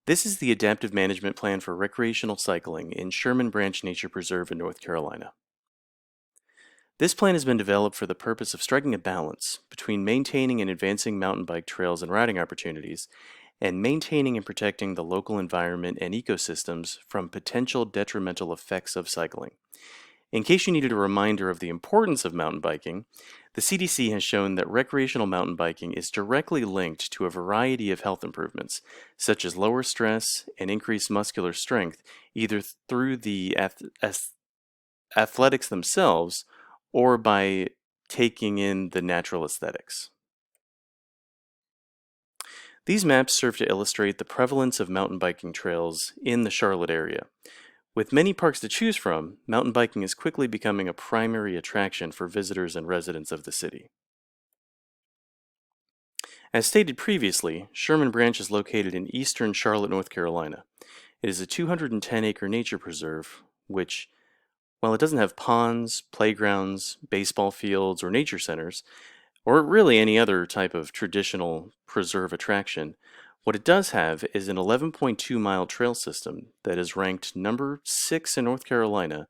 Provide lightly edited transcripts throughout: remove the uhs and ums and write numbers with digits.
This is the Adaptive Management Plan for Recreational Cycling in Sherman Branch Nature Preserve in North Carolina. This plan has been developed for the purpose of striking a balance between maintaining and advancing mountain bike trails and riding opportunities, and maintaining and protecting the local environment and ecosystems from potential detrimental effects of cycling. In case you needed a reminder of the importance of mountain biking, the CDC has shown that recreational mountain biking is directly linked to a variety of health improvements, such as lower stress and increased muscular strength, either through the athletics themselves or by taking in the natural aesthetics. These maps serve to illustrate the prevalence of mountain biking trails in the Charlotte area. With many parks to choose from, mountain biking is quickly becoming a primary attraction for visitors and residents of the city. As stated previously, Sherman Branch is located in eastern Charlotte, North Carolina. It is a 210-acre nature preserve, which, while it doesn't have ponds, playgrounds, baseball fields, or nature centers, or really any other type of traditional preserve attraction, what it does have is an 11.2-mile trail system that is ranked number 6 in North Carolina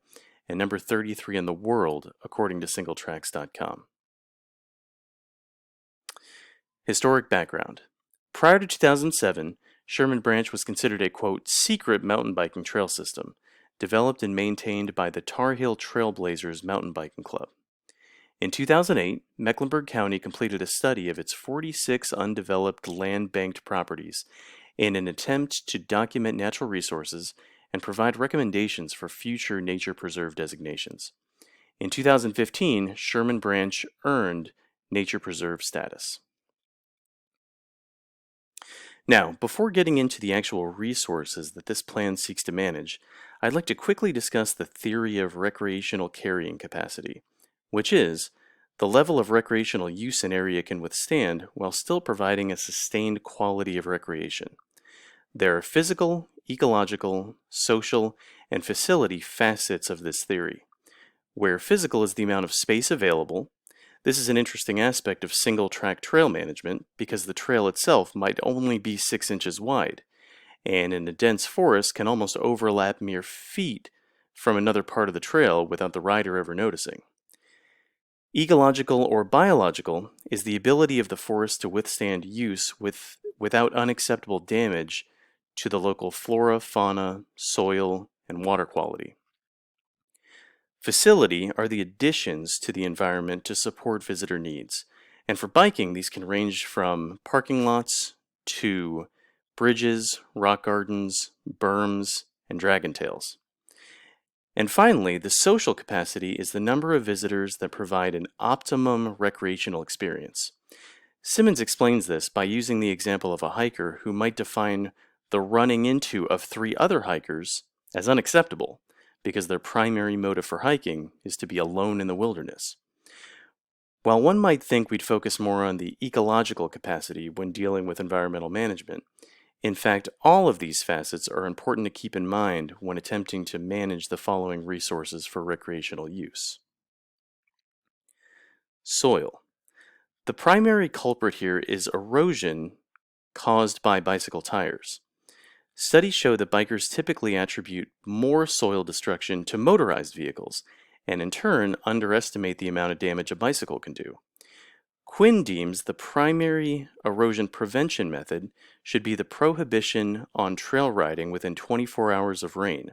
and number 33 in the world, according to singletracks.com. Historic background. Prior to 2007, Sherman Branch was considered a, quote, secret mountain biking trail system, developed and maintained by the Tar Heel Trailblazers Mountain Biking Club. In 2008, Mecklenburg County completed a study of its 46 undeveloped land-banked properties in an attempt to document natural resources and provide recommendations for future nature preserve designations. In 2015, Sherman Branch earned nature preserve status. Now, before getting into the actual resources that this plan seeks to manage, I'd like to quickly discuss the theory of recreational carrying capacity, which is the level of recreational use an area can withstand while still providing a sustained quality of recreation. There are physical, ecological, social, and facility facets of this theory. Where physical is the amount of space available, this is an interesting aspect of single-track trail management because the trail itself might only be 6 inches wide, and in a dense forest can almost overlap mere feet from another part of the trail without the rider ever noticing. Ecological or biological is the ability of the forest to withstand use without unacceptable damage to the local flora, fauna, soil, and water quality. Facility are the additions to the environment to support visitor needs, and for biking these can range from parking lots to bridges, rock gardens, berms, and dragon tails. And finally, the social capacity is the number of visitors that provide an optimum recreational experience. Simmons explains this by using the example of a hiker who might define the running into of 3 other hikers as unacceptable because their primary motive for hiking is to be alone in the wilderness. While one might think we'd focus more on the ecological capacity when dealing with environmental management, in fact, all of these facets are important to keep in mind when attempting to manage the following resources for recreational use. Soil. The primary culprit here is erosion caused by bicycle tires. Studies show that bikers typically attribute more soil destruction to motorized vehicles, and in turn underestimate the amount of damage a bicycle can do. Quinn deems the primary erosion prevention method should be the prohibition on trail riding within 24 hours of rain.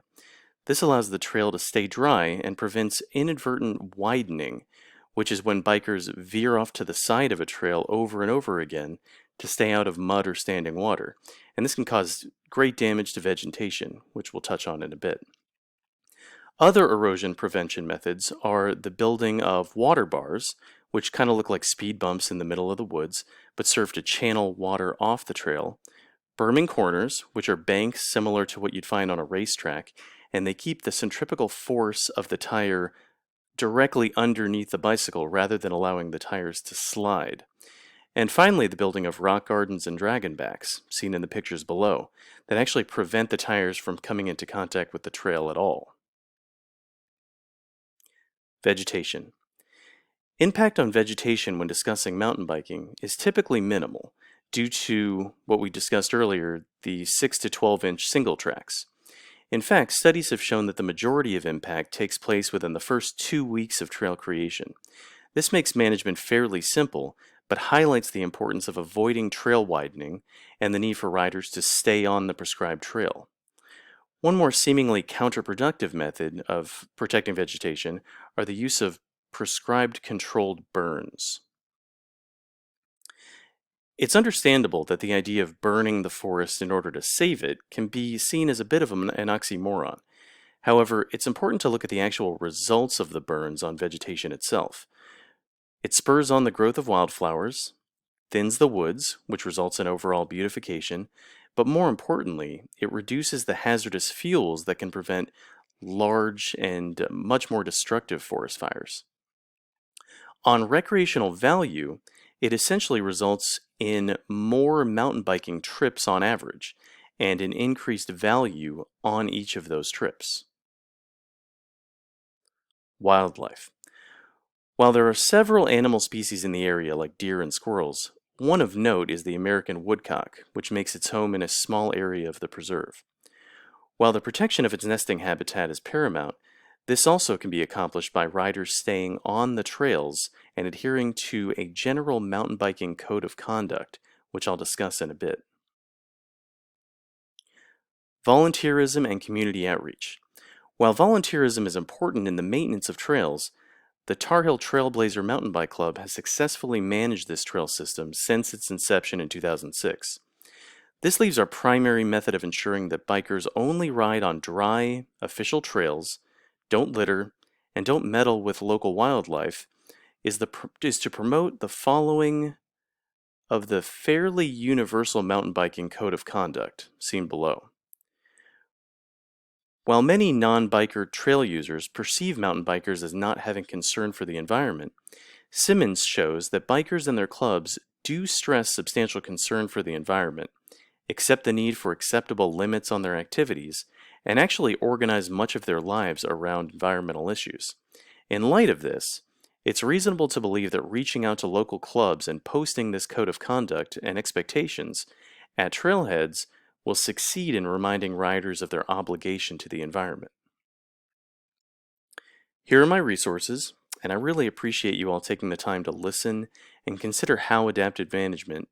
This allows the trail to stay dry and prevents inadvertent widening, which is when bikers veer off to the side of a trail over and over again to stay out of mud or standing water. And this can cause great damage to vegetation, which we'll touch on in a bit. Other erosion prevention methods are the building of water bars, which kind of look like speed bumps in the middle of the woods, but serve to channel water off the trail. Berming corners, which are banks similar to what you'd find on a racetrack, and they keep the centripetal force of the tire directly underneath the bicycle rather than allowing the tires to slide. And finally, the building of rock gardens and dragonbacks, seen in the pictures below, that actually prevent the tires from coming into contact with the trail at all. Vegetation. Impact on vegetation when discussing mountain biking is typically minimal due to what we discussed earlier, the 6 to 12-inch single tracks. In fact, studies have shown that the majority of impact takes place within the first 2 weeks of trail creation. This makes management fairly simple, but highlights the importance of avoiding trail widening and the need for riders to stay on the prescribed trail. One more seemingly counterproductive method of protecting vegetation are the use of prescribed controlled burns. It's understandable that the idea of burning the forest in order to save it can be seen as a bit of an oxymoron. However, it's important to look at the actual results of the burns on vegetation itself. It spurs on the growth of wildflowers, thins the woods, which results in overall beautification, but more importantly, it reduces the hazardous fuels that can prevent large and much more destructive forest fires. On recreational value, it essentially results in more mountain biking trips on average and an increased value on each of those trips. Wildlife. While there are several animal species in the area like deer and squirrels, one of note is the American woodcock, which makes its home in a small area of the preserve. While the protection of its nesting habitat is paramount, this also can be accomplished by riders staying on the trails and adhering to a general mountain biking code of conduct, which I'll discuss in a bit. Volunteerism and community outreach. While volunteerism is important in the maintenance of trails, the Tar Heel Trailblazer Mountain Bike Club has successfully managed this trail system since its inception in 2006. This leaves our primary method of ensuring that bikers only ride on dry, official trails, don't litter, and don't meddle with local wildlife is to promote the following of the fairly universal mountain biking code of conduct, seen below. While many non-biker trail users perceive mountain bikers as not having concern for the environment, Simmons shows that bikers and their clubs do stress substantial concern for the environment, accept the need for acceptable limits on their activities, and actually organize much of their lives around environmental issues. In light of this, it's reasonable to believe that reaching out to local clubs and posting this code of conduct and expectations at trailheads will succeed in reminding riders of their obligation to the environment. Here are my resources, and I really appreciate you all taking the time to listen and consider how adaptive management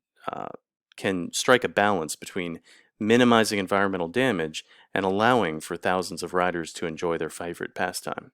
can strike a balance between minimizing environmental damage and allowing for thousands of riders to enjoy their favorite pastime.